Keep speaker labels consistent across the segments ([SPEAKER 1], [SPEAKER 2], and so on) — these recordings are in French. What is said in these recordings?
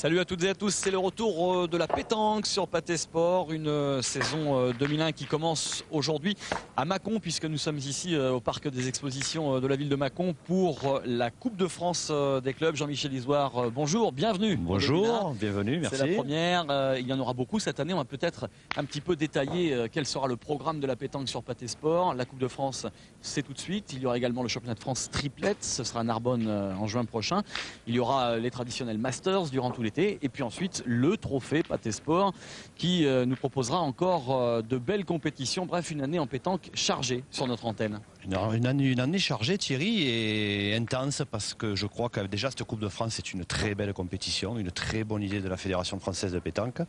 [SPEAKER 1] Salut à toutes et à tous, c'est le retour de la pétanque sur Pathé Sport, une saison 2001 qui commence aujourd'hui à Mâcon, puisque nous sommes ici au parc des expositions de la ville de Mâcon pour la Coupe de France des clubs. Jean-Michel Isoire, bonjour, bienvenue.
[SPEAKER 2] Bonjour, bienvenue, merci.
[SPEAKER 1] C'est la première, il y en aura beaucoup cette année, on va peut-être un petit peu détailler quel sera le programme de la pétanque sur Pathé Sport. La Coupe de France, c'est tout de suite, il y aura également le championnat de France triplette, ce sera à Narbonne en juin prochain. Il y aura les traditionnels Masters durant tout l'été et puis ensuite le trophée Pathé Sport qui nous proposera encore de belles compétitions. Bref, une année en pétanque chargée sur notre antenne.
[SPEAKER 2] Une année chargée, Thierry, et intense, parce que je crois que déjà cette Coupe de France est une très belle compétition, une très bonne idée de la Fédération française de pétanque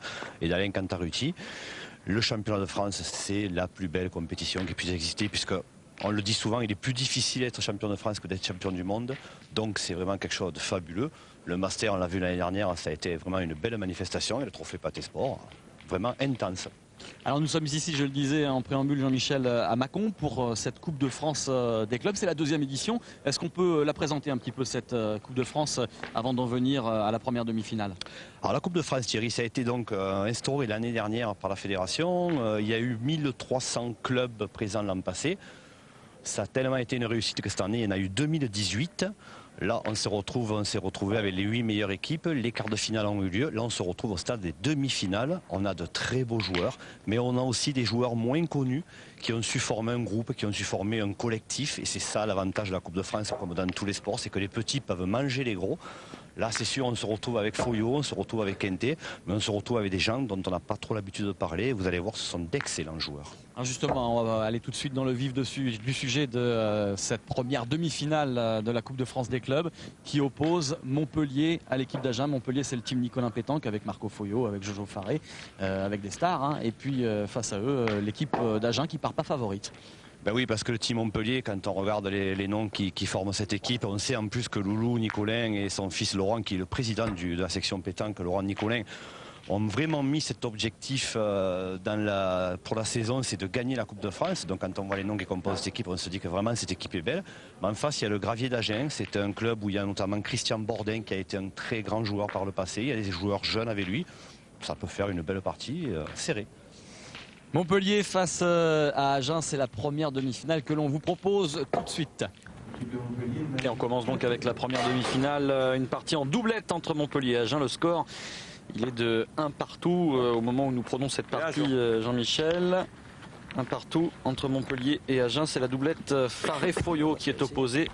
[SPEAKER 2] et d'Alain Cantarutti. Le championnat de France, c'est la plus belle compétition qui puisse exister, puisque on le dit souvent, il est plus difficile d'être champion de France que d'être champion du monde. Donc c'est vraiment quelque chose de fabuleux. Le Master, on l'a vu l'année dernière, ça a été vraiment une belle manifestation. Et le trophée Pathé Sport, vraiment intense.
[SPEAKER 1] Alors nous sommes ici, je le disais en préambule, Jean-Michel, à Mâcon pour cette Coupe de France des clubs. C'est la deuxième édition. Est-ce qu'on peut la présenter un petit peu, cette Coupe de France, avant d'en venir à la première demi-finale?
[SPEAKER 2] Alors la Coupe de France, Thierry, ça a été donc instauré l'année dernière par la Fédération. Il y a eu 1300 clubs présents l'an passé. Ça a tellement été une réussite que cette année, il y en a eu 2018. Là, on s'est retrouvé avec les 8 meilleures équipes. Les quarts de finale ont eu lieu. Là, on se retrouve au stade des demi-finales. On a de très beaux joueurs, mais on a aussi des joueurs moins connus qui ont su former un groupe, qui ont su former un collectif. Et c'est ça l'avantage de la Coupe de France, comme dans tous les sports, c'est que les petits peuvent manger les gros. Là, c'est sûr, on se retrouve avec Foyot, on se retrouve avec Quintet, mais on se retrouve avec des gens dont on n'a pas trop l'habitude de parler. Vous allez voir, ce sont d'excellents joueurs.
[SPEAKER 1] Alors justement, on va aller tout de suite dans le vif du sujet de cette première demi-finale de la Coupe de France des clubs qui oppose Montpellier à l'équipe d'Agen. Montpellier, c'est le team Nicolin Pétanque avec Marco Foyot, avec Jojo Faré, avec des stars. Hein, et puis face à eux, l'équipe d'Agen qui part pas favorite.
[SPEAKER 2] Ben oui, parce que le team Montpellier, quand on regarde les noms qui forment cette équipe, on sait en plus que Loulou Nicolin et son fils Laurent, qui est le président de la section pétanque, Laurent Nicolin, ont vraiment mis cet objectif pour la saison, c'est de gagner la Coupe de France. Donc quand on voit les noms qui composent cette équipe, on se dit que vraiment cette équipe est belle. Mais en face, il y a le Gravier d'Agen. C'est un club où il y a notamment Christian Bordin, qui a été un très grand joueur par le passé. Il y a des joueurs jeunes avec lui. Ça peut faire une belle partie serrée.
[SPEAKER 1] Montpellier face à Agen, c'est la première demi-finale que l'on vous propose tout de suite. Et on commence donc avec la première demi-finale, une partie en doublette entre Montpellier et Agen. Le score, il est de 1 partout au moment où nous prenons cette partie, Jean-Michel. 1 partout entre Montpellier et Agen. C'est la doublette Faré-Foyot qui est opposée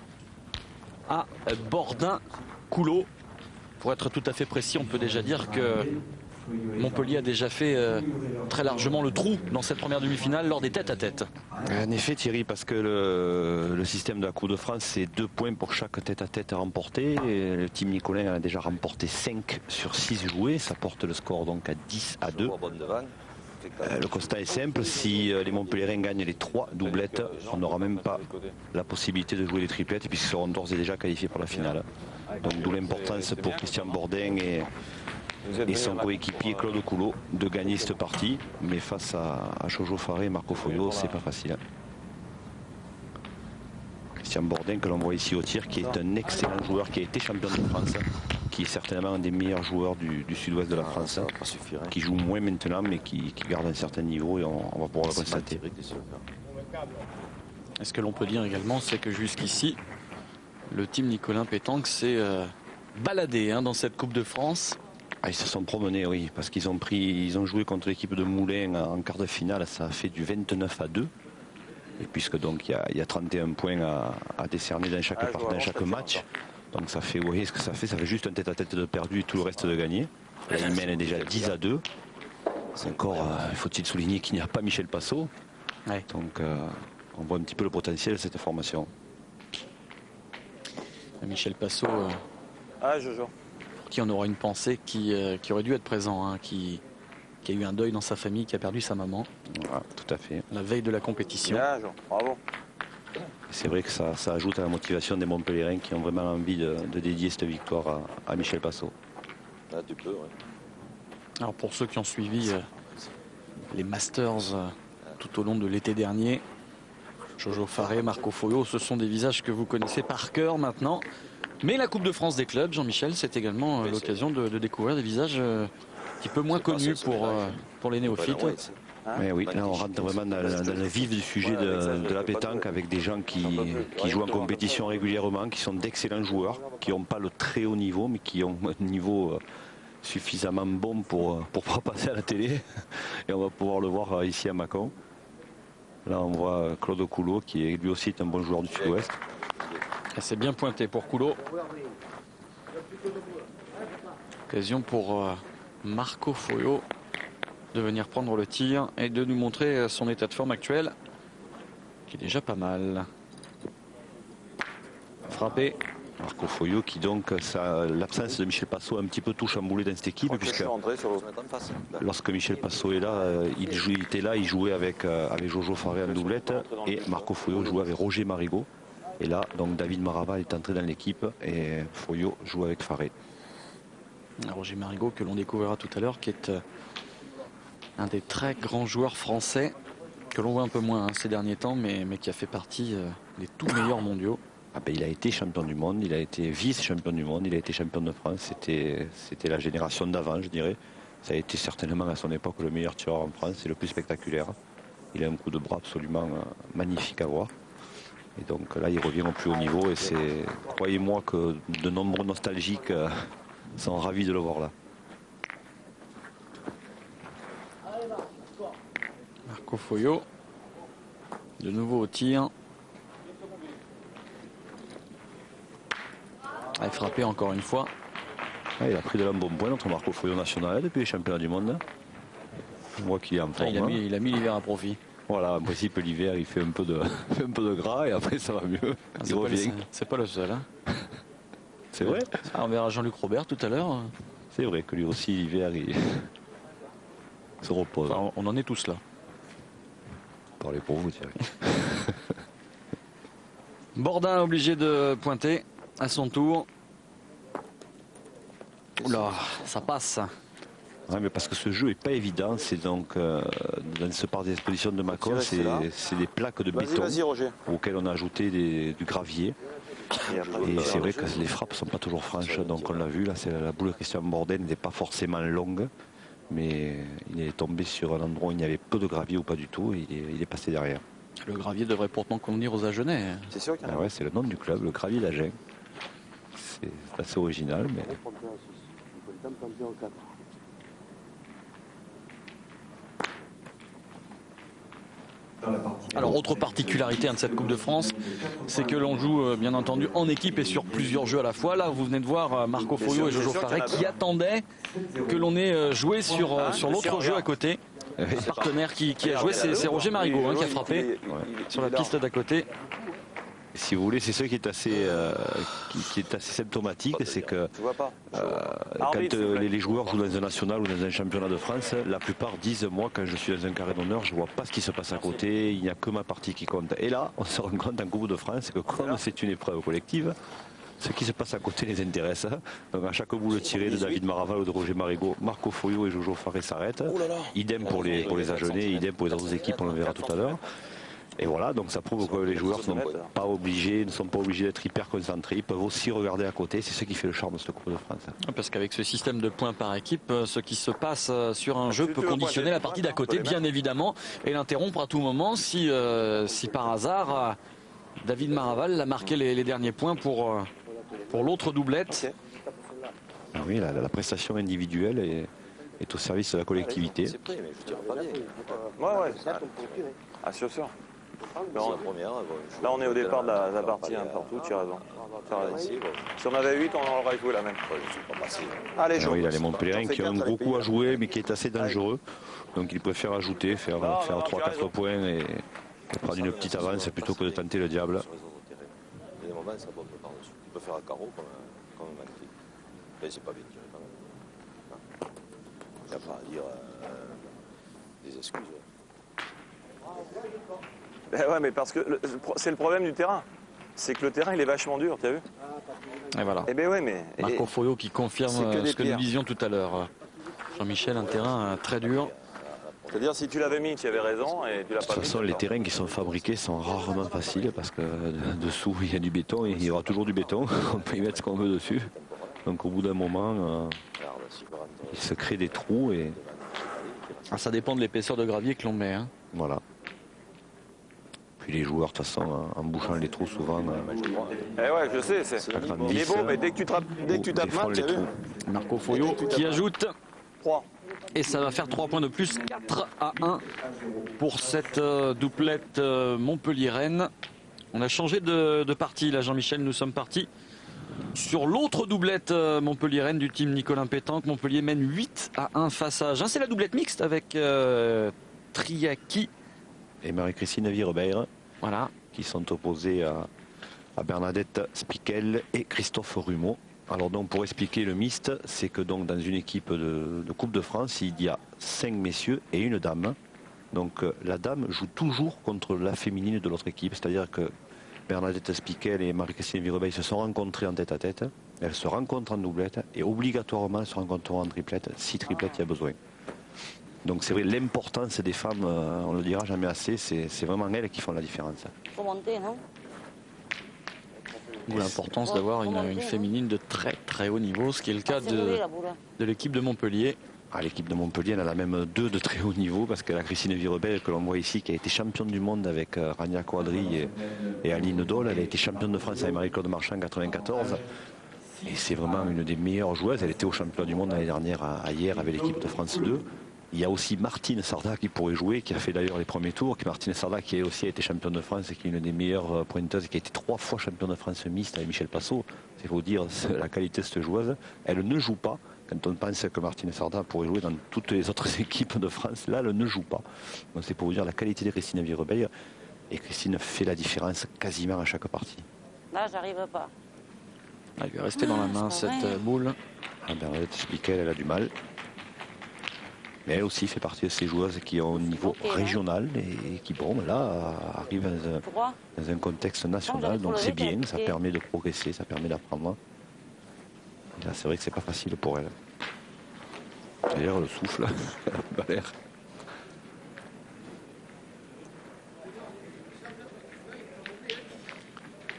[SPEAKER 1] à Bordin-Coulot. Pour être tout à fait précis, on peut déjà dire que Montpellier a déjà fait très largement le trou dans cette première demi-finale lors des tête-à-tête.
[SPEAKER 2] En effet, Thierry, parce que le système de la Coupe de France, c'est 2 points pour chaque tête-à-tête remporté. Et le team Nicolin a déjà remporté 5 sur 6 joués. Ça porte le score donc à 10-2. Le constat est simple, si les Montpelliérains gagnent les 3 doublettes, on n'aura même pas la possibilité de jouer les triplettes puisqu'ils seront d'ores et déjà qualifiés pour la finale. Donc d'où l'importance pour Christian Bordin et son coéquipier Claude Coulot de gagner cette partie, mais face à Jojo Faré et Marco Foyot, c'est pas facile. Christian Bordin, que l'on voit ici au tir, qui est un excellent joueur, qui a été champion de France, qui est certainement un des meilleurs joueurs du sud-ouest de la France, qui joue moins maintenant, mais qui garde un certain niveau, et on va pouvoir le constater.
[SPEAKER 1] Et ce que l'on peut dire également, c'est que jusqu'ici, le team Nicolin Pétanque s'est baladé dans cette Coupe de France.
[SPEAKER 2] Ah, ils se sont promenés, oui, parce qu'ils ont joué contre l'équipe de Moulins en quart de finale, ça a fait du 29-2. Et puisque donc il y a 31 points à décerner dans chaque match. Donc ça fait, vous voyez ce que ça fait juste un tête-à-tête de perdu et tout le reste de gagné. Là, il mène déjà 10-2. Encore, faut-il souligner qu'il n'y a pas Michel Passot.
[SPEAKER 1] Ouais.
[SPEAKER 2] Donc on voit un petit peu le potentiel de cette formation.
[SPEAKER 1] Michel Passot.
[SPEAKER 3] Jojo.
[SPEAKER 1] Qui en aura une pensée, qui aurait dû être présent, qui a eu un deuil dans sa famille, qui a perdu sa maman.
[SPEAKER 2] Voilà, tout à fait.
[SPEAKER 1] La veille de la compétition.
[SPEAKER 3] Bravo.
[SPEAKER 2] C'est vrai que ça ajoute à la motivation des Montpelliérains qui ont vraiment envie de dédier cette victoire à Michel Passot.
[SPEAKER 3] Ah, tu peux, ouais.
[SPEAKER 1] Alors pour ceux qui ont suivi les Masters tout au long de l'été dernier, Jojo Faré, Marco Foyot, ce sont des visages que vous connaissez par cœur maintenant. Mais la Coupe de France des clubs, Jean-Michel, c'est également l'occasion de découvrir des visages un petit peu moins connus pour les néophytes.
[SPEAKER 2] Mais oui, là on rentre vraiment dans le vif du sujet de la pétanque avec des gens qui jouent en compétition régulièrement, qui sont d'excellents joueurs, qui n'ont pas le très haut niveau, mais qui ont un niveau suffisamment bon pour pouvoir passer à la télé. Et on va pouvoir le voir ici à Mâcon. Là on voit Claude Coulot qui est lui aussi un bon joueur du Sud-Ouest.
[SPEAKER 1] C'est bien pointé pour Coulot. Occasion pour Marco Foyo de venir prendre le tir et de nous montrer son état de forme actuel, qui est déjà pas mal. Frappé.
[SPEAKER 2] Marco Foyo qui donc, l'absence de Michel Passot a un petit peu tout chamboulé dans cette équipe, puisque lorsque Michel Passot est là, il était là, il jouait avec Jojo Farré en doublette et Marco Foyo jouait avec Roger Marigot. Et là, donc David Maraval est entré dans l'équipe et Foyo joue avec Farré.
[SPEAKER 1] Roger Marigot que l'on découvrira tout à l'heure, qui est un des très grands joueurs français que l'on voit un peu moins ces derniers temps, mais qui a fait partie des tout meilleurs mondiaux.
[SPEAKER 2] Ah ben, il a été champion du monde, il a été vice-champion du monde, il a été champion de France. C'était la génération d'avant, je dirais. Ça a été certainement à son époque le meilleur tireur en France et le plus spectaculaire. Il a un coup de bras absolument magnifique à voir. Et donc là, il revient au plus haut niveau et c'est, croyez-moi que de nombreux nostalgiques sont ravis de le voir là.
[SPEAKER 1] Marco Foyo, de nouveau au tir. Il a frappé encore une fois.
[SPEAKER 2] Ah, il a pris de l'embonpoint notre Marco Foyo national depuis les championnats du monde. On voit qu'il est en forme.
[SPEAKER 1] Il a mis l'hiver à profit.
[SPEAKER 2] Voilà, en principe l'hiver il fait un peu de gras et après ça va mieux. Il revient.
[SPEAKER 1] C'est pas le seul. Hein.
[SPEAKER 2] C'est vrai.
[SPEAKER 1] On verra Jean-Luc Robert tout à l'heure.
[SPEAKER 2] C'est vrai que lui aussi l'hiver il se repose.
[SPEAKER 1] Enfin, on en est tous là.
[SPEAKER 2] Parlez pour vous, Thierry.
[SPEAKER 1] Bordin obligé de pointer à son tour. Oula, ça passe.
[SPEAKER 2] Oui, mais parce que ce jeu n'est pas évident, c'est donc dans ce parc d'exposition de Mâcon, c'est des plaques de béton auxquelles on a ajouté du gravier. Et c'est vrai que les frappes ne sont pas toujours franches, donc on l'a vu, là c'est la boule de Christian Borden n'est pas forcément longue, mais il est tombé sur un endroit où il y avait peu de gravier ou pas du tout, et il est passé derrière.
[SPEAKER 1] Le gravier devrait pourtant convenir aux Agenais.
[SPEAKER 3] C'est sûr qu'il y en a.
[SPEAKER 2] Ouais, c'est le nom du club, le Gravier d'Agen. C'est assez original, mais...
[SPEAKER 1] Alors autre particularité de cette Coupe de France, c'est que l'on joue bien entendu en équipe et sur plusieurs jeux à la fois. Là vous venez de voir Marco Foyo et Jojo Farré qui attendaient que l'on ait joué sur l'autre jeu à côté. Le partenaire qui a joué, c'est Roger Marigot qui a frappé sur la piste d'à côté.
[SPEAKER 2] Si vous voulez, c'est ça qui est assez symptomatique, c'est que quand les joueurs jouent dans un national ou dans un championnat de France, la plupart disent, moi quand je suis dans un carré d'honneur, je ne vois pas ce qui se passe à côté, il n'y a que ma partie qui compte. Et là, on se rend compte en Coupe de France que comme c'est une épreuve collective, ce qui se passe à côté les intéresse. Donc à chaque boule tirée de David Maraval ou de Roger Marigot, Marco Foyo et Jojo Farré s'arrêtent. Idem pour les Agenais, idem pour les autres équipes, on le verra tout à l'heure. Et voilà, donc ça prouve que les joueurs ne sont pas obligés d'être hyper concentrés, ils peuvent aussi regarder à côté, c'est ce qui fait le charme de cette Coupe de France.
[SPEAKER 1] Parce qu'avec ce système de points par équipe, ce qui se passe sur un jeu peut conditionner la partie d'à côté, bien évidemment, et l'interrompre à tout moment si par hasard David Maraval a marqué les derniers points pour l'autre doublette.
[SPEAKER 2] Ah oui, la prestation individuelle est au service de la collectivité.
[SPEAKER 3] Ouais. Ah, sûr. Là, on est au départ de la partie, partout, tu as raison. Si on avait 8, on aurait joué la même. Allez,
[SPEAKER 2] oui, il a les Montpellierins qui ont un gros coup à jouer, mais qui est assez dangereux. Donc, il préfère ajouter, faire 3-4 points et prendre une petite avance plutôt que de tenter le diable.
[SPEAKER 3] Il y a des moments, ça bombe par-dessus. Tu peux faire un carreau comme un magnifique. Mais c'est pas bien tiré quand même. Il n'y a pas à dire des excuses. Ouais, mais parce que c'est le problème du terrain. C'est que le terrain, il est vachement dur, tu as vu?
[SPEAKER 1] Et voilà.
[SPEAKER 3] Eh ben ouais, mais...
[SPEAKER 1] Marco Foyo qui confirme ce que nous disions tout à l'heure. Jean-Michel, un terrain très dur.
[SPEAKER 3] C'est-à-dire, si tu l'avais mis, tu avais raison, et tu l'as pas mis.
[SPEAKER 2] De toute façon, les terrains qui sont fabriqués sont rarement faciles parce que dessous, il y a du béton et il y aura toujours du béton. On peut y mettre ce qu'on veut dessus. Donc, au bout d'un moment, il se crée des trous et
[SPEAKER 1] Ah, ça dépend de l'épaisseur de gravier que l'on met. Hein.
[SPEAKER 2] voilà. Puis les joueurs, de toute façon, en bouchant les trous, souvent,
[SPEAKER 3] Eh ouais, je sais, c'est. Il est beau, mais dès que tu tapes mal, tu as vu.
[SPEAKER 1] Marco Foyot qui ajoute
[SPEAKER 3] 3.
[SPEAKER 1] et ça va faire 3 points de plus, 4-1 pour cette doublette Montpellier-Rennes. On a changé de partie là, Jean-Michel, nous sommes partis sur l'autre doublette Montpellier-Rennes du team Nicolas Pétanque. Montpellier mène 8-1 face à Agen. C'est la doublette mixte avec Triaki
[SPEAKER 2] et Marie-Christine Virebeir,
[SPEAKER 1] voilà,
[SPEAKER 2] qui sont opposés à Bernadette Spiquel et Christophe Rumeau. Alors donc pour expliquer le mixte, c'est que donc dans une équipe de Coupe de France, il y a 5 messieurs et une dame. Donc la dame joue toujours contre la féminine de l'autre équipe, c'est-à-dire que Bernadette Spiquel et Marie-Christine Virebeil se sont rencontrées en tête à tête, elles se rencontrent en doublette et obligatoirement elles se rencontreront en triplette, si triplette il y a besoin. Donc c'est vrai, l'importance des femmes, on ne le dira jamais assez, c'est vraiment elles qui font la différence.
[SPEAKER 4] Faut monter, non?
[SPEAKER 1] D'où l'importance d'avoir une féminine de très très haut niveau, ce qui est le cas de l'équipe de Montpellier.
[SPEAKER 2] Ah, l'équipe de Montpellier, elle en a même 2 de très haut niveau, parce que la Christine Virebel, que l'on voit ici, qui a été championne du monde avec Rania Quadri et Aline Dole, elle a été championne de France avec Marie-Claude Marchand en 1994. Et c'est vraiment une des meilleures joueuses. Elle était au championnat du monde l'année dernière à hier avec l'équipe de France 2. Il y a aussi Martine Sarda qui pourrait jouer, qui a fait d'ailleurs les premiers tours. Martine Sarda qui aussi a été championne de France et qui est une des meilleures pointeuses, qui a été 3 fois championne de France mixte avec Michel Passot. Il faut dire la qualité de cette joueuse. Elle ne joue pas. Quand on pense que Martine Sarda pourrait jouer dans toutes les autres équipes de France, là, elle ne joue pas. Donc c'est pour vous dire la qualité de Christine Virebeil. Et Christine fait la différence quasiment à chaque partie.
[SPEAKER 4] Là, j'arrive pas.
[SPEAKER 1] Elle lui est restée dans la main cette boule.
[SPEAKER 2] Ah, Bernadette Spiquel, elle a du mal. Mais elle aussi fait partie de ces joueuses qui ont un niveau régional et qui, bon, là, arrivent dans un contexte national. Donc c'est bien, ça permet de progresser, ça permet d'apprendre. Là, c'est vrai que c'est pas facile pour elle. D'ailleurs, le souffle, elle a l'air.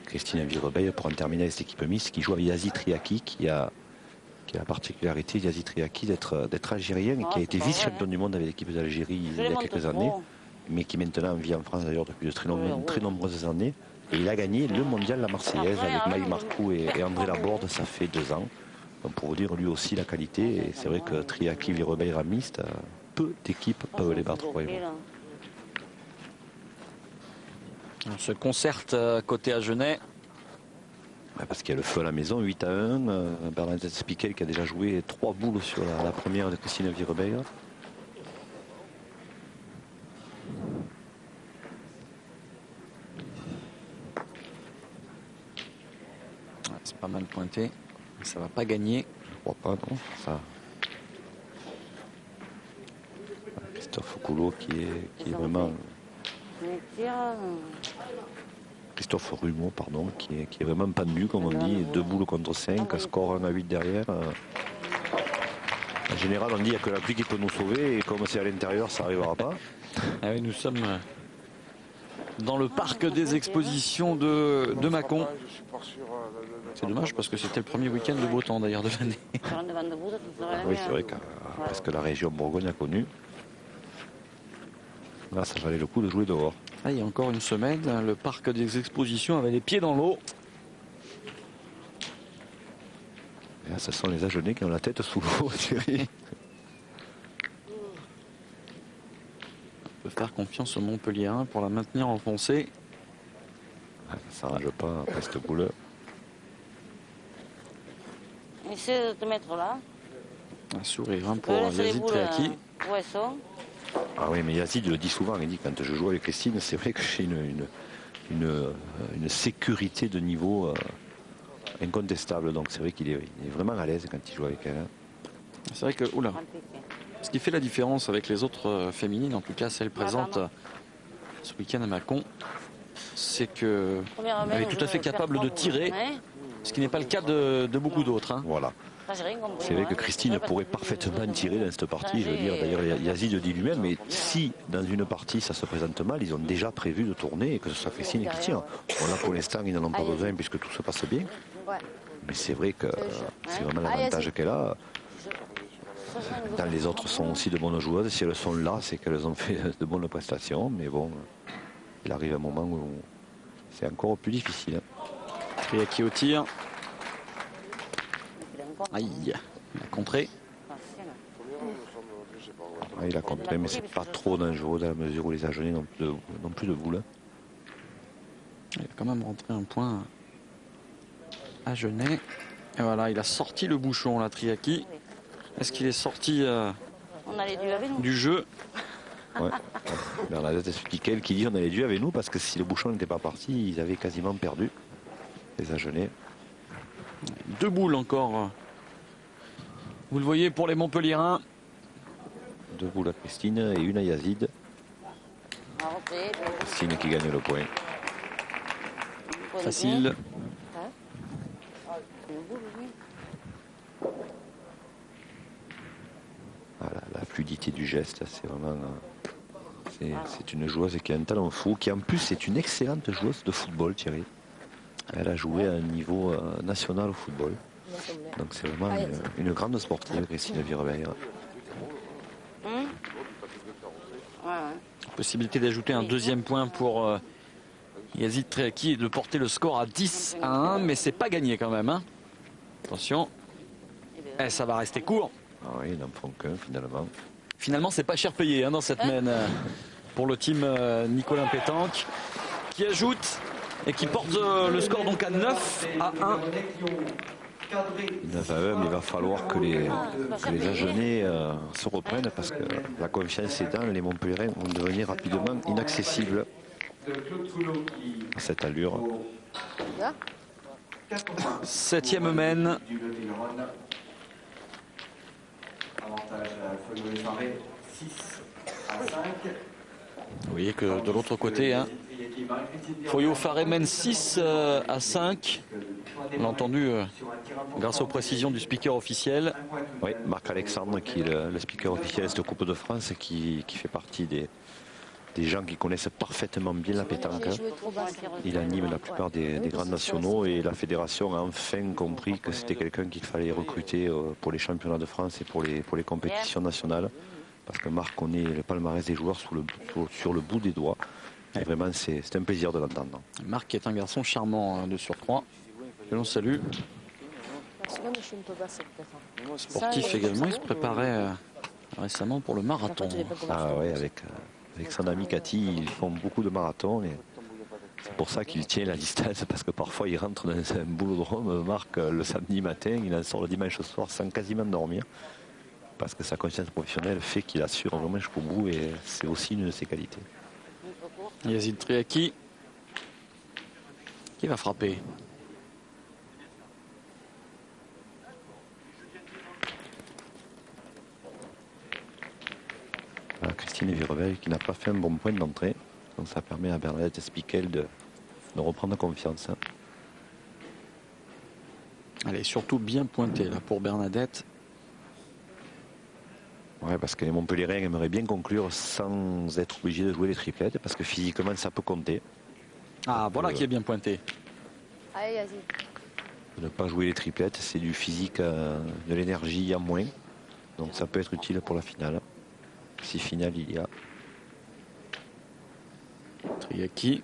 [SPEAKER 2] Christine Virebeil, pour en terminer avec cette équipe mixte, qui joue avec Yazid Triaki, qui a la particularité, Yazid Triaki, d'être algérien et qui a été vice-champion du monde avec l'équipe d'Algérie il y a quelques années, mais qui maintenant vit en France d'ailleurs depuis de très nombreuses années. Et il a gagné le mondial La Marseillaise avec Maï Marcoux et André Laborde, ça fait 2 ans. Donc pour vous dire lui aussi la qualité, et c'est vrai que Triaki, Virebeil, mixte, peu d'équipes peuvent les battre.
[SPEAKER 1] On se concerte côté Agenais.
[SPEAKER 2] Parce qu'il y a le feu à la maison, 8-1. Bernadette Spiquel qui a déjà joué 3 boules sur la première de Christine Virebeil.
[SPEAKER 1] C'est pas mal pointé. Ça va pas gagner.
[SPEAKER 2] Je crois pas, non. Ça... Christophe Coulot qui est vraiment... Christophe Rumeau, pardon, qui est vraiment pendu, comme on dit. 2 boules contre 5, score 1-8 derrière. En général, on dit qu'il n'y a que la pluie qui peut nous sauver, et comme c'est à l'intérieur, ça n'arrivera pas.
[SPEAKER 1] Ah oui, nous sommes dans le parc des expositions de Mâcon. C'est dommage parce que c'était le premier week-end de beau temps d'ailleurs de l'année.
[SPEAKER 2] Oui, c'est vrai que parce que la région Bourgogne a connu. Là, ça valait le coup de jouer dehors.
[SPEAKER 1] Ah, il y a encore une semaine, le parc des expositions avait les pieds dans l'eau.
[SPEAKER 2] Et là, ce sont les Agenais qui ont la tête sous l'eau, Thierry.
[SPEAKER 1] On peut faire confiance au Montpellier 1 pour la maintenir enfoncée.
[SPEAKER 2] Ah, ça ne s'arrange pas après cette boule.
[SPEAKER 4] Essaie de te mettre là.
[SPEAKER 1] Un sourire pour Yazid Triaki.
[SPEAKER 2] Ah oui, mais Yazid le dit souvent, il dit quand je joue avec Christine, c'est vrai que j'ai une sécurité de niveau incontestable. Donc c'est vrai qu'il est vraiment à l'aise quand il joue avec elle.
[SPEAKER 1] C'est vrai que, oula, ce qui fait la différence avec les autres féminines, en tout cas celle présente ce week-end à Mâcon, c'est qu'elle est tout à fait capable de tirer Ce qui n'est pas le cas de beaucoup d'autres. Hein.
[SPEAKER 3] Voilà.
[SPEAKER 4] Ça, j'ai rien compris,
[SPEAKER 3] C'est vrai
[SPEAKER 4] moi,
[SPEAKER 3] que
[SPEAKER 4] hein.
[SPEAKER 3] Christine pourrait parfaitement tirer dans cette partie. Je veux dire, d'ailleurs, Yazid le dit lui-même, mais si dans une partie ça se présente mal, ils ont déjà prévu de tourner et que ce soit Christine qui tire. Bon, là, pour l'instant, ils n'en ont pas besoin puisque tout se passe bien. Mais c'est vrai que c'est vraiment l'avantage qu'elle a. Dans les autres sont aussi de bonnes joueuses. Si elles sont là, c'est qu'elles ont fait de bonnes prestations. Mais bon, il arrive un moment où c'est encore plus difficile. Hein.
[SPEAKER 1] Triaki au tir. Aïe, il a contré.
[SPEAKER 3] Ah, il a contré, mais c'est pas trop dangereux dans la mesure où les Agenais n'ont plus de boules.
[SPEAKER 1] Il a quand même rentré un point à Genet. Et voilà, il a sorti le bouchon, la Triaki. Est-ce qu'il est sorti
[SPEAKER 4] On allait du avec nous.
[SPEAKER 1] du jeu?
[SPEAKER 3] Ouais. Bernadette expliquait qui dit on allait dû avec nous parce que si le bouchon n'était pas parti, ils avaient quasiment perdu. Les Agenais.
[SPEAKER 1] 2 boules encore. Vous le voyez pour les Montpelliérains.
[SPEAKER 3] 2 boules à Christine et une à Yazid.
[SPEAKER 4] On va rentrer.
[SPEAKER 3] Christine qui gagne le point.
[SPEAKER 1] Facile.
[SPEAKER 3] Voilà, la fluidité du geste, c'est vraiment. C'est une joueuse qui a un talent fou, qui en plus est une excellente joueuse de football, Thierry. Elle a joué à un niveau national au football. Donc c'est vraiment une grande sportive, Christine Virebeil.
[SPEAKER 1] Possibilité d'ajouter un deuxième point pour Yazid Triaki et de porter le score à 10-1, mais c'est pas gagné quand même. Hein. Attention. Et ça va rester court.
[SPEAKER 3] Ah oui, ils n'en font qu'un finalement.
[SPEAKER 1] Finalement, c'est pas cher payé hein, dans cette mène pour le team Nicolas Pétanque qui ajoute et qui porte le score donc à 9-1.
[SPEAKER 3] 9 à 1, mais il va falloir que les Agenais se reprennent parce que la confiance est dans les Montpelliérains vont devenir rapidement inaccessibles à cette allure.
[SPEAKER 1] 7e mène. Vous voyez que de l'autre côté, hein, Foyo Faré mène 6-5. On l'a entendu grâce aux précisions du speaker officiel.
[SPEAKER 3] Oui, Marc-Alexandre qui est le speaker officiel de Coupe de France qui fait partie des gens qui connaissent parfaitement bien la pétanque. Il anime la plupart des grands nationaux et la fédération a enfin compris que c'était quelqu'un qu'il fallait recruter pour les championnats de France et pour les compétitions nationales. Parce que Marc connaît le palmarès des joueurs sur le bout des doigts. Et vraiment, c'est un plaisir de l'entendre.
[SPEAKER 1] Marc est un garçon charmant de surcroît. Que l'on salue. Sportif également, il se préparait récemment pour le marathon.
[SPEAKER 3] Ah oui, avec son ami Cathy, ils font beaucoup de marathons. Et c'est pour ça qu'il tient la distance, parce que parfois il rentre dans un boulodrome. Marc, le samedi matin, il en sort le dimanche soir sans quasiment dormir. Parce que sa conscience professionnelle fait qu'il assure vraiment jusqu'au bout et c'est aussi une de ses qualités.
[SPEAKER 1] Yazid Triaki qui va frapper.
[SPEAKER 3] Voilà, Christine Virevel qui n'a pas fait un bon point d'entrée. Donc ça permet à Bernadette Spiquel de reprendre confiance.
[SPEAKER 1] Elle est surtout bien pointée là pour Bernadette.
[SPEAKER 3] Ouais, parce que les Montpelliérains aimeraient bien conclure sans être obligés de jouer les triplettes, parce que physiquement ça peut compter.
[SPEAKER 1] Ah, voilà qui est bien pointé.
[SPEAKER 5] Allez, vas-y.
[SPEAKER 3] Ne pas jouer les triplettes, c'est du physique, de l'énergie en moins. Donc ça peut être utile pour la finale. Si finale il y a.
[SPEAKER 1] Triaki.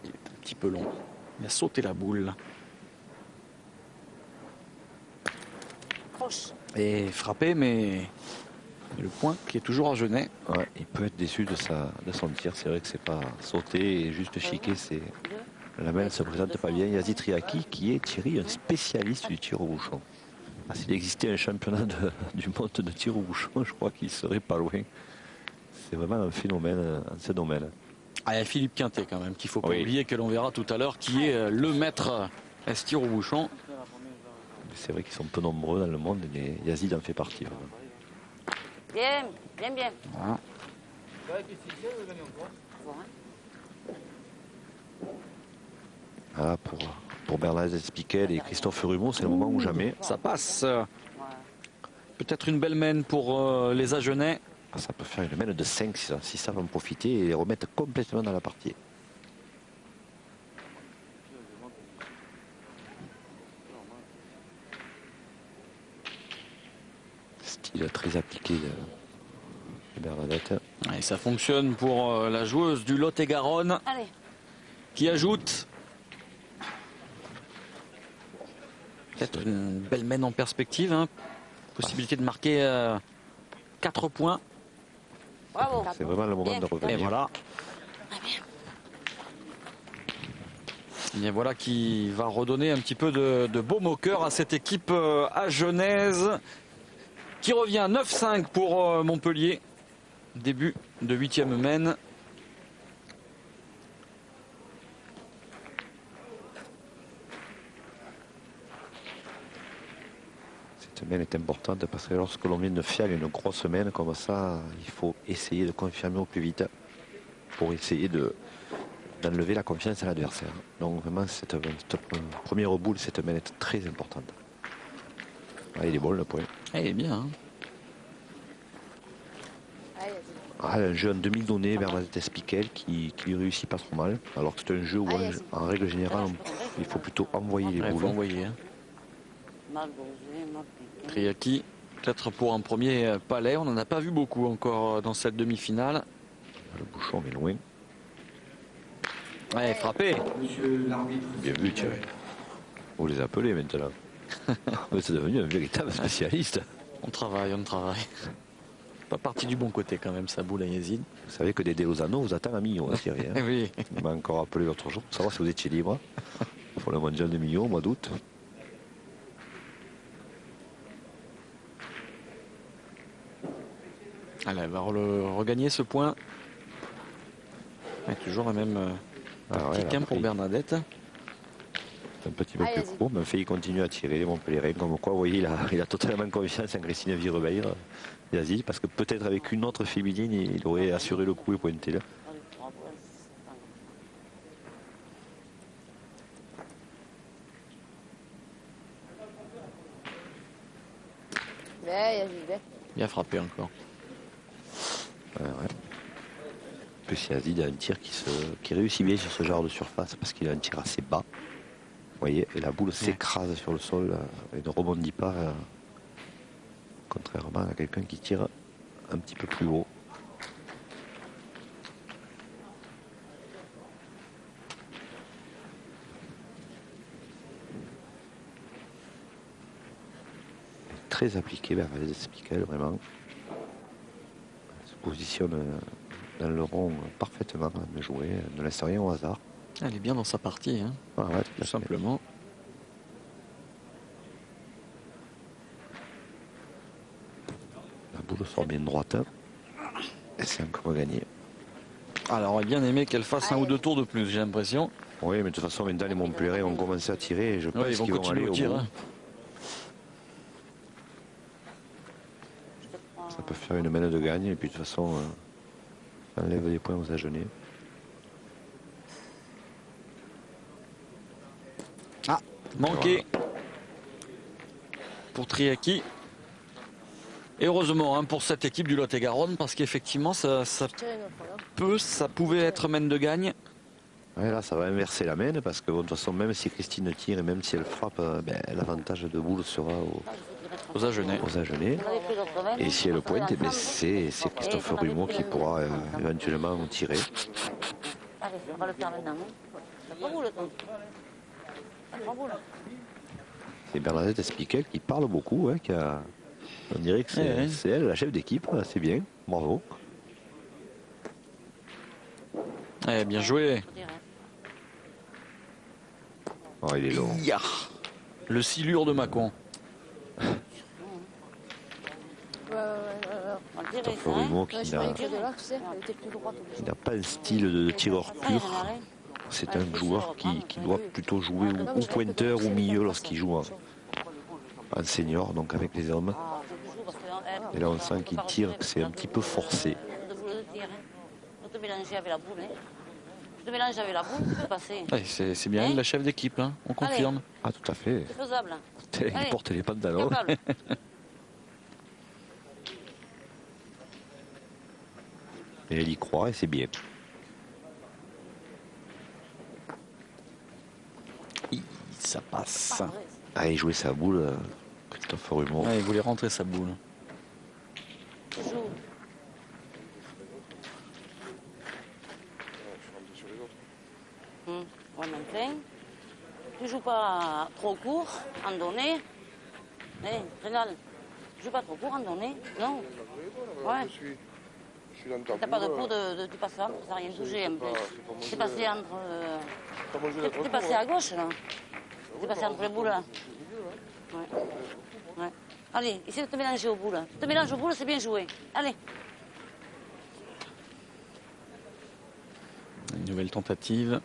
[SPEAKER 1] Il est un petit peu long. Il a sauté la boule. Et frappé, mais le point qui est toujours à Genet.
[SPEAKER 3] Ouais, il peut être déçu de son tir. C'est vrai que c'est pas sauter et juste chiquer. La main ne se présente pas bien. Yazid Triaki qui est Thierry, un spécialiste du tir au bouchon. Ah, s'il existait un championnat du monde de tir au bouchon, je crois qu'il serait pas loin. C'est vraiment un phénomène en ce domaine.
[SPEAKER 1] Ah, il y a Philippe Quintet quand même, qu'il ne faut pas oublier, que l'on verra tout à l'heure, qui est le maître à ce tir au bouchon.
[SPEAKER 3] C'est vrai qu'ils sont peu nombreux dans le monde, mais Yazid en fait partie. Vraiment.
[SPEAKER 4] Bien, bien, bien.
[SPEAKER 1] Voilà.
[SPEAKER 3] Ah, pour Bernadette Spiquel et Christophe Rumeau, c'est le moment ou jamais.
[SPEAKER 1] Ça passe. Peut-être une belle mène pour les Agenais.
[SPEAKER 3] Ah, ça peut faire une mène de 5 si ça va en profiter et les remettre complètement dans la partie. Style très appliqué de Bernadette.
[SPEAKER 1] Et ça fonctionne pour la joueuse du Lot-et-Garonne
[SPEAKER 4] Allez.
[SPEAKER 1] qui ajoute peut-être une belle mène en perspective. Hein. Possibilité de marquer 4 points.
[SPEAKER 4] Bravo.
[SPEAKER 3] C'est vraiment le moment de
[SPEAKER 1] Et
[SPEAKER 3] revenir.
[SPEAKER 1] voilà. Et voilà qui va redonner un petit peu de baume au cœur à cette équipe agenaise qui revient 9-5 pour Montpellier. Début de 8e mène.
[SPEAKER 3] Cette mène est importante parce que lorsque l'on vient de filer une grosse mène comme ça, il faut essayer de confirmer au plus vite pour essayer d'enlever la confiance à l'adversaire. Donc vraiment, cette première boule, cette mène est très importante. Ah, il est bon le point.
[SPEAKER 1] Il est bien. Hein.
[SPEAKER 3] Ah, un jeu en demi-donné, Bernadette Spiquel qui lui réussit pas trop mal. Alors que c'est un jeu où en règle générale, il faut plutôt envoyer les
[SPEAKER 1] Il faut
[SPEAKER 3] boules.
[SPEAKER 1] envoyer. Hein.
[SPEAKER 4] Mal dosé, mal piqué.
[SPEAKER 1] Triaki, peut-être pour un premier palais. On n'en a pas vu beaucoup encore dans cette demi-finale.
[SPEAKER 3] Le bouchon est loin.
[SPEAKER 1] Ouais, frappé.
[SPEAKER 3] Bien vu, Thierry. Vous les appelez maintenant. C'est devenu un véritable spécialiste.
[SPEAKER 1] On travaille, on travaille. Pas parti du bon côté quand même, sa boule à Yazid.
[SPEAKER 3] Vous savez que Dédé Lozano vous attend à Millau, hein, Thierry. Hein.
[SPEAKER 1] Oui.
[SPEAKER 3] Il m'a encore appelé l'autre jour pour savoir si vous étiez libre pour le mondial de Millau au mois d'août.
[SPEAKER 1] Allez, elle va regagner ce point. Et toujours la même tactique pour Bernadette.
[SPEAKER 3] Un petit peu plus court, mais il continue à tirer les Montpelliérains. Comme quoi, vous voyez, il a totalement confiance en Christine Virebeir, Yazid, parce que peut-être avec une autre féminine, il aurait assuré le coup et pointé là.
[SPEAKER 1] Bien frappé encore.
[SPEAKER 3] Ouais. En plus, Yazid a un tir qui réussit bien sur ce genre de surface parce qu'il a un tir assez bas. Vous voyez, et la boule s'écrase sur le sol et ne rebondit pas, contrairement à quelqu'un qui tire un petit peu plus haut. Très appliqué vers les Spiquel, vraiment. Elle se positionne dans le rond parfaitement, bien joué, ne laisse rien au hasard.
[SPEAKER 1] Elle est bien dans sa partie, hein.
[SPEAKER 3] Ah ouais,
[SPEAKER 1] tout simplement.
[SPEAKER 3] La boule sort bien droite. Et c'est encore gagné.
[SPEAKER 1] Alors, on aurait bien aimé qu'elle fasse un ou deux tours de plus, j'ai l'impression.
[SPEAKER 3] Oui, mais de toute façon, maintenant, les Montpelliérains ont commencé à tirer. Et je pense
[SPEAKER 1] ils vont
[SPEAKER 3] qu'ils vont
[SPEAKER 1] continuer
[SPEAKER 3] aller
[SPEAKER 1] au
[SPEAKER 3] au
[SPEAKER 1] tir.
[SPEAKER 3] bout.
[SPEAKER 1] Hein.
[SPEAKER 3] Ça peut faire une mène de gagne. Et puis, de toute façon, ça enlève des points aux Agenais.
[SPEAKER 1] Ah, manqué pour Triaki. Et heureusement hein, pour cette équipe du Lot-et-Garonne, parce qu'effectivement, ça pouvait être mène de gagne.
[SPEAKER 3] Ouais, là, ça va inverser la mène, parce que bon, de toute façon, même si Christine tire et même si elle frappe, l'avantage de boule sera
[SPEAKER 1] Aux Agenais.
[SPEAKER 3] Et si elle pointe, c'est Christophe Rumeau qui pourra éventuellement tirer.
[SPEAKER 4] Allez, on va le faire maintenant. Ça prend boule, toi. Ça prend boule.
[SPEAKER 3] C'est Bernadette Spiquel qui parle beaucoup, hein, on dirait que c'est elle, la chef d'équipe, c'est bien, bravo.
[SPEAKER 1] Bien joué.
[SPEAKER 3] Oh, il est long.
[SPEAKER 1] Le silure de Mâcon.
[SPEAKER 3] Christophe Rumeau qui n'a pas un style de tireur pur. C'est un joueur qui doit plutôt jouer ou pointeur ou milieu lorsqu'il joue en senior, donc avec les hommes. Et là on sent qu'il tire, que c'est un petit peu forcé.
[SPEAKER 4] Tu te mélanges avec la boule, tu peux passer.
[SPEAKER 1] Ouais, c'est bien
[SPEAKER 4] Hein?
[SPEAKER 1] la chef d'équipe, hein, on confirme.
[SPEAKER 3] Ah, tout à fait.
[SPEAKER 4] C'est faisable.
[SPEAKER 3] Il
[SPEAKER 4] Allez.
[SPEAKER 3] porte les pantalons.
[SPEAKER 4] Capable.
[SPEAKER 3] Et elle y croit et c'est bien.
[SPEAKER 1] Ça passe.
[SPEAKER 4] Pas vrai.
[SPEAKER 3] Ah, il jouait sa boule, Christophe Rumont.
[SPEAKER 1] Ouais, il voulait rentrer sa boule.
[SPEAKER 4] Tu joues. Ouais, maintenant. Tu joues pas trop court, en donné. Rénal, tu joues pas trop court, en donné. Non. Ouais.
[SPEAKER 5] Je suis dans ta
[SPEAKER 4] T'as pas de
[SPEAKER 5] boule,
[SPEAKER 4] coup du passant, ça n'a rien touché un peu. T'es passé entre.
[SPEAKER 5] pas manger la
[SPEAKER 4] T'es passé à gauche là. T'es passé entre les boules là. Ouais. Ouais. Allez, essaie de te mélanger aux boules. Tu te mélanges aux boules, c'est bien joué. Allez.
[SPEAKER 1] Une nouvelle tentative.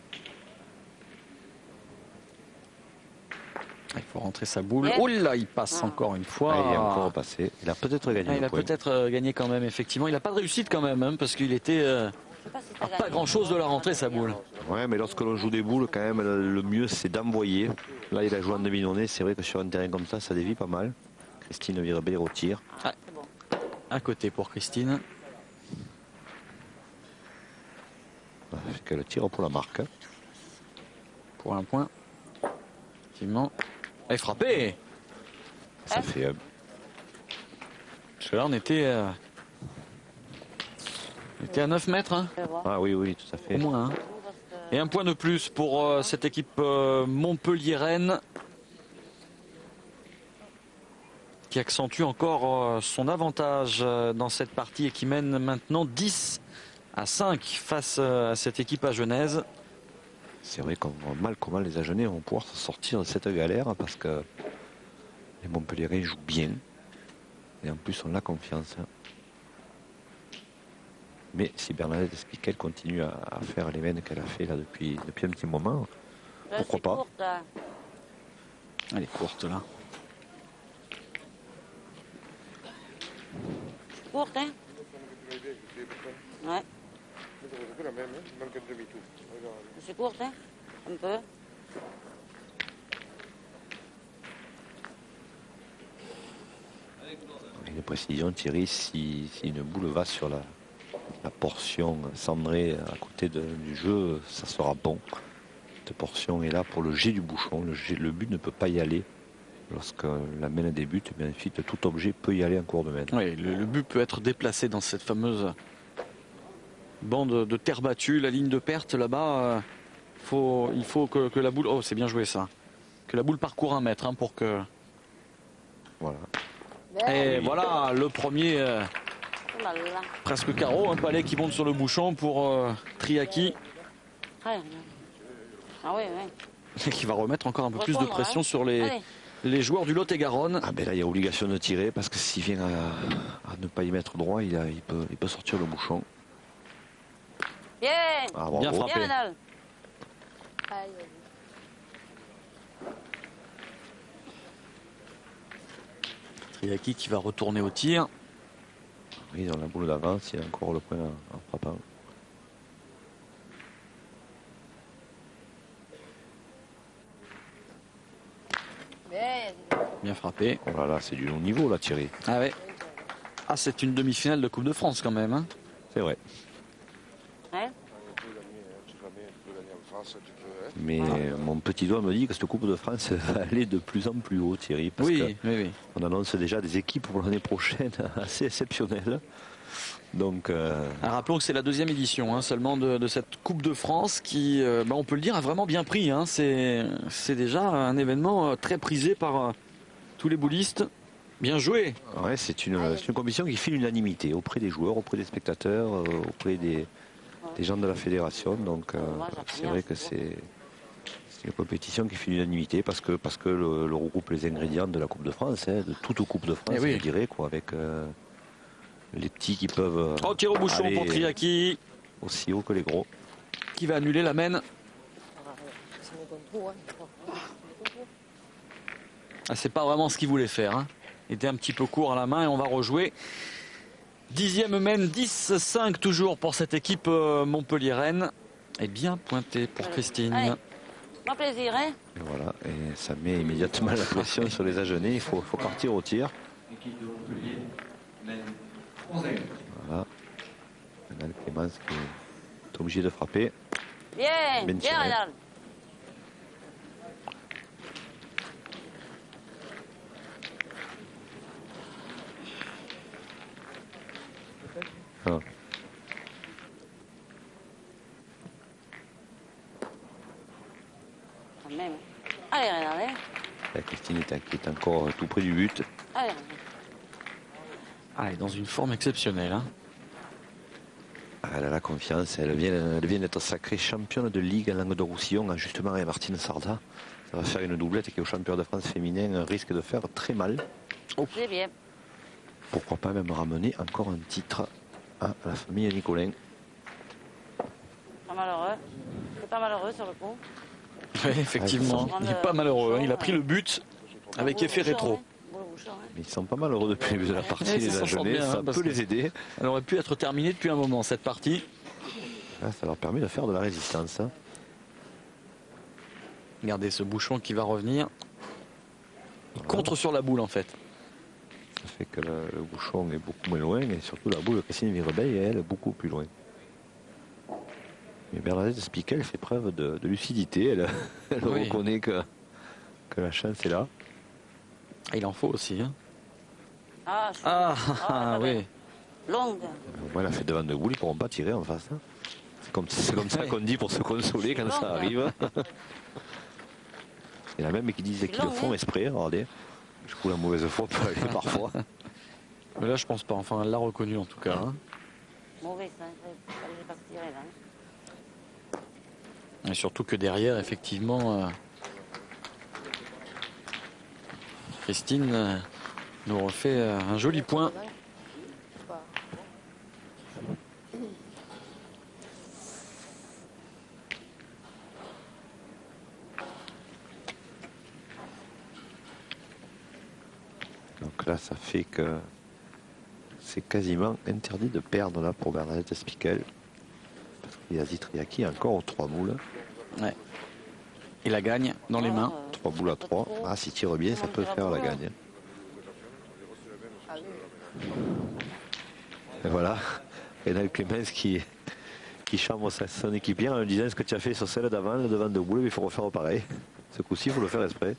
[SPEAKER 1] Il faut rentrer sa boule. Oh là, il passe encore une fois.
[SPEAKER 3] Ah, il est encore passé. Il a peut-être gagné
[SPEAKER 1] Il
[SPEAKER 3] le
[SPEAKER 1] a
[SPEAKER 3] point.
[SPEAKER 1] peut-être gagné quand même, effectivement. Il n'a pas de réussite quand même, hein, parce qu'il était
[SPEAKER 4] Je sais pas si t'as
[SPEAKER 1] pas
[SPEAKER 4] gagné.
[SPEAKER 1] grand-chose de la rentrée, sa boule.
[SPEAKER 3] Ouais, mais lorsque l'on joue des boules, quand même, le mieux c'est d'envoyer. Là, il a joué en demi-donnée. C'est vrai que sur un terrain comme ça dévie pas mal. Christine Virabé au tir.
[SPEAKER 4] Ah, c'est bon.
[SPEAKER 1] Un côté pour Christine.
[SPEAKER 3] Elle tire pour la marque.
[SPEAKER 1] Pour un point. Effectivement. Elle est frappée.
[SPEAKER 3] Ça fait
[SPEAKER 1] Parce que là, on était à 9 mètres, hein,
[SPEAKER 4] Je vais voir.
[SPEAKER 3] Ah oui, oui, tout à fait.
[SPEAKER 1] au moins. Hein. Et un point de plus pour cette équipe Montpellier-Rennes, qui accentue encore son avantage dans cette partie et qui mène maintenant 10-5 face à cette équipe agenèse.
[SPEAKER 3] C'est vrai qu'on voit mal comment les Agenais vont pouvoir se sortir de cette galère parce que les Montpelliérains jouent bien. Et en plus, on a confiance. Mais si Bernadette Espiquel continue à faire les veines qu'elle a fait là depuis un petit moment,
[SPEAKER 4] Là,
[SPEAKER 3] pourquoi
[SPEAKER 4] c'est
[SPEAKER 3] pas.
[SPEAKER 4] courte, là.
[SPEAKER 1] Elle est courte là.
[SPEAKER 4] C'est courte, hein? Ouais.
[SPEAKER 5] C'est la même, hein. Il manque un demi-tour. Regarde.
[SPEAKER 4] C'est courte, hein? Un peu.
[SPEAKER 3] une précision, Thierry, si une boule va sur la portion cendrée à côté du jeu, ça sera bon. Cette portion est là pour le jet du bouchon. Le but ne peut pas y aller. Lorsque la mène débute, bien ensuite, tout objet peut y aller en cours de mène.
[SPEAKER 1] Oui, le but peut être déplacé dans cette fameuse bande de terre battue, la ligne de perte là-bas. Il faut que la boule... Oh, c'est bien joué ça. Que la boule parcourt 1 mètre, hein, pour que...
[SPEAKER 3] Voilà.
[SPEAKER 1] Et voilà, le premier
[SPEAKER 4] Oh là là.
[SPEAKER 1] presque carreau, un palais qui monte sur le bouchon pour Triaki,
[SPEAKER 4] Allez. Ah oui, oui.
[SPEAKER 1] qui va remettre encore un peu plus de
[SPEAKER 4] Répondre,
[SPEAKER 1] pression
[SPEAKER 4] hein.
[SPEAKER 1] sur
[SPEAKER 4] Allez.
[SPEAKER 1] les joueurs du Lot-et-Garonne.
[SPEAKER 3] Ah ben là, il y a obligation de tirer parce que s'il vient à ne pas y mettre droit, il peut sortir le bouchon.
[SPEAKER 4] Bien.
[SPEAKER 3] Ah, bravo.
[SPEAKER 1] Bien frappé.
[SPEAKER 4] Bien, Nadal.
[SPEAKER 1] Triaki qui va retourner au tir.
[SPEAKER 3] Oui, dans la boule d'avance, il y a encore le point en frappant.
[SPEAKER 1] Bien frappé.
[SPEAKER 3] Oh là là, c'est du haut niveau là, Thierry.
[SPEAKER 1] Ah ouais. Ah, c'est une demi-finale de Coupe de France quand même, hein.
[SPEAKER 3] C'est vrai.
[SPEAKER 4] Hein?
[SPEAKER 5] Tu peux gagner en France, tu peux. Hein.
[SPEAKER 3] Mais mon petit doigt me dit que cette Coupe de France va aller de plus en plus haut, Thierry. Parce
[SPEAKER 1] Oui, oui.
[SPEAKER 3] qu'on annonce déjà des équipes pour l'année prochaine assez exceptionnelles. Donc,
[SPEAKER 1] Rappelons que c'est la 2e édition, hein, seulement de cette Coupe de France qui, on peut le dire, a vraiment bien pris, hein. C'est déjà un événement très prisé par tous les boulistes. Bien joué.
[SPEAKER 3] ouais, c'est une compétition qui fait l'unanimité auprès des joueurs, auprès des spectateurs, auprès des gens de la fédération. Donc, c'est vrai que c'est une compétition qui fait l'unanimité parce que le regroupe les ingrédients de la Coupe de France, hein, de toute Coupe de France,
[SPEAKER 1] Eh oui.
[SPEAKER 3] je dirais, quoi, avec les petits qui peuvent
[SPEAKER 1] Oh, tir au bouchon
[SPEAKER 3] aller
[SPEAKER 1] pour Triaki,
[SPEAKER 3] aussi haut que les gros.
[SPEAKER 1] qui va annuler la mène. Ah, c'est pas vraiment ce qu'il voulait faire, hein. Il était un petit peu court à la main et on va rejouer. 10e mène, 10-5 toujours pour cette équipe Montpellier-Rennes. est bien pointé pour Christine.
[SPEAKER 4] Allez, mon plaisir, hein.
[SPEAKER 3] Et voilà, et ça met immédiatement la pression sur les Agenais. Il faut partir au tir. Voilà. Rénal Clémence qui est obligé de frapper.
[SPEAKER 4] Bien,
[SPEAKER 3] Bien
[SPEAKER 4] bien,
[SPEAKER 3] tiré.
[SPEAKER 4] Rénal.
[SPEAKER 3] Ah.
[SPEAKER 4] Quand même. Allez, Rénal, hein.
[SPEAKER 3] La Christine est encore tout près du but.
[SPEAKER 4] Allez.
[SPEAKER 1] Ah, elle est dans une forme exceptionnelle. Hein.
[SPEAKER 3] Elle a la confiance, elle vient d'être sacrée championne de Ligue à Languedoc-Roussillon, justement avec Martine Sarda. Ça va faire une doublette qui, au championnat de France féminin, risque de faire très mal.
[SPEAKER 4] C'est bien.
[SPEAKER 3] Pourquoi pas même ramener encore un titre à la famille Nicolin.
[SPEAKER 4] Pas malheureux. C'est pas malheureux sur le coup.
[SPEAKER 1] Oui, effectivement, il n'est pas malheureux. Hein. Il a pris le but avec effet rétro.
[SPEAKER 3] Mais ils sont pas mal heureux depuis le début de la partie,
[SPEAKER 1] Ouais,
[SPEAKER 3] les
[SPEAKER 1] ça s'en sort
[SPEAKER 3] Agenais,
[SPEAKER 1] bien,
[SPEAKER 3] ça
[SPEAKER 1] hein, parce
[SPEAKER 3] peut
[SPEAKER 1] que-
[SPEAKER 3] les aider.
[SPEAKER 1] Elle aurait pu être terminée depuis un moment, cette partie.
[SPEAKER 3] Là, ça leur permet de faire de la résistance. Hein.
[SPEAKER 1] Regardez ce bouchon qui va revenir. Il contre sur la boule, en fait.
[SPEAKER 3] Ça fait que le bouchon est beaucoup moins loin et surtout la boule de Christine Virebeil est elle beaucoup plus loin. Mais Bernadette Spiquel fait preuve de lucidité. Elle
[SPEAKER 1] Oui.
[SPEAKER 3] reconnaît que la chance est là.
[SPEAKER 1] Il en faut aussi. Hein.
[SPEAKER 4] Ah,
[SPEAKER 1] Ah, oui.
[SPEAKER 4] Longue.
[SPEAKER 3] Au moins, elle a fait devant de boule, ils ne pourront pas tirer en face. Hein. C'est comme ça qu'on dit pour se consoler quand ça arrive. Il y en a même qui disent qu'ils le font exprès, regardez. Je trouve la mauvaise foi peut aller parfois.
[SPEAKER 1] Mais là, je pense pas. Enfin, elle l'a reconnu en tout cas. Hein.
[SPEAKER 4] Mauvais, ça. Il fallait pas se tirer, là.
[SPEAKER 1] Et surtout que derrière, effectivement, Christine nous refait un joli point.
[SPEAKER 3] Donc là, ça fait que c'est quasiment interdit de perdre là pour Bernadette Spiquel. Parce qu'il y a Zitriaki encore aux 3 boules.
[SPEAKER 1] Ouais. Et la gagne dans les mains.
[SPEAKER 3] 3 boules à 3. Ah, s'il tire bien, ça peut faire la gagne. Et voilà, Rénal Clémence qui chambre son équipier en lui disant ce que tu as fait sur celle d'avant, le devant de boule, il faut refaire pareil. Ce coup-ci, il faut le faire exprès.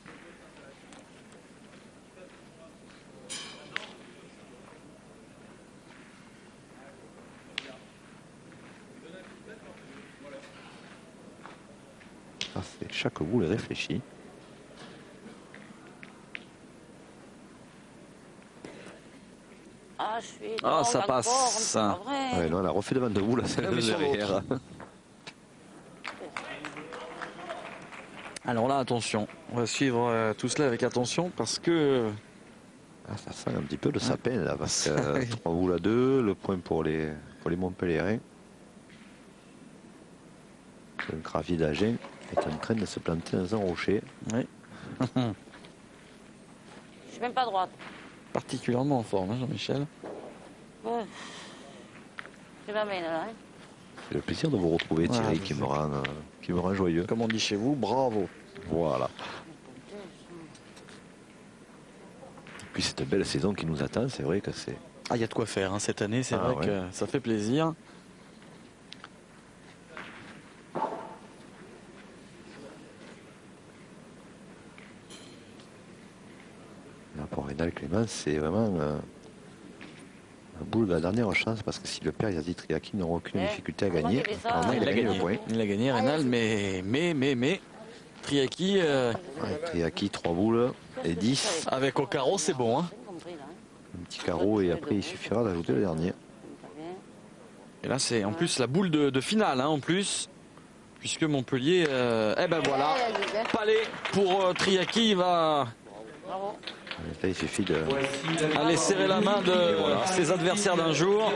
[SPEAKER 3] Ah, chaque boule est réfléchie.
[SPEAKER 4] Ah, je suis.
[SPEAKER 1] Ah, ça
[SPEAKER 4] longue
[SPEAKER 1] passe.
[SPEAKER 4] encore, c'est pas vrai.
[SPEAKER 3] Ouais, non, elle a refait devant de boule, celle
[SPEAKER 1] Ah oui,
[SPEAKER 3] de
[SPEAKER 1] sur
[SPEAKER 3] derrière.
[SPEAKER 1] Alors là, attention. On va suivre tout cela avec attention parce que...
[SPEAKER 3] Ah, ça sent un petit peu le sapin là, parce que 3 boules à 2, le point pour les Montpelliérains. Le gravier d'Agen est en train de se planter dans un rocher.
[SPEAKER 1] Oui.
[SPEAKER 4] Je suis même pas droite.
[SPEAKER 1] Particulièrement en forme, hein, Jean-Michel.
[SPEAKER 4] Ouais. Je m'amène là. Hein.
[SPEAKER 3] C'est le plaisir de vous retrouver, Thierry,
[SPEAKER 1] je
[SPEAKER 3] qui
[SPEAKER 1] sais.
[SPEAKER 3] me rend joyeux.
[SPEAKER 1] Comme on dit chez vous, bravo.
[SPEAKER 3] Voilà. Et puis cette belle saison qui nous attend, c'est vrai que c'est...
[SPEAKER 1] Ah, il y a de quoi faire hein, cette année, c'est
[SPEAKER 3] Ah,
[SPEAKER 1] vrai
[SPEAKER 3] ouais.
[SPEAKER 1] que ça fait plaisir.
[SPEAKER 3] Là, pour Rénal Clémence, c'est vraiment un boule de la dernière chance, parce que si le perd, Yazid Triaki n'aura aucune difficulté à gagner. Apparemment, il a gagné le point.
[SPEAKER 1] Il a gagné, Rénal, mais Triaki,
[SPEAKER 3] Ouais, Triaki, 3 boules et 10.
[SPEAKER 1] avec au carreau, c'est bon. Hein.
[SPEAKER 4] J'ai compris là. Hein.
[SPEAKER 3] Un petit carreau et après il suffira d'ajouter le dernier.
[SPEAKER 4] Très bien.
[SPEAKER 1] Et là, c'est en plus la boule de finale, hein, en plus. Puisque Montpellier, eh ben voilà, palais pour Triaki, il va
[SPEAKER 4] Bravo.
[SPEAKER 3] Là, il suffit de...
[SPEAKER 1] Aller serrer la main de ses adversaires d'un jour.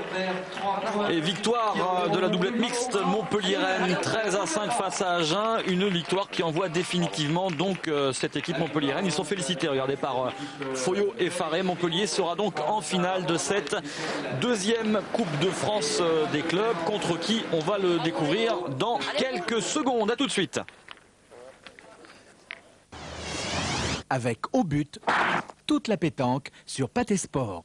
[SPEAKER 1] Et victoire de la doublette mixte Montpellier-Rennes, 13-5 face à Agen. Une victoire qui envoie définitivement donc cette équipe Montpellier-Rennes. Ils sont félicités, regardez, par Foyot et Faré. Montpellier sera donc en finale de cette deuxième Coupe de France des clubs, contre qui on va le découvrir dans quelques secondes. À tout de suite.
[SPEAKER 6] Avec Au But, toute la pétanque sur Pathé Sport.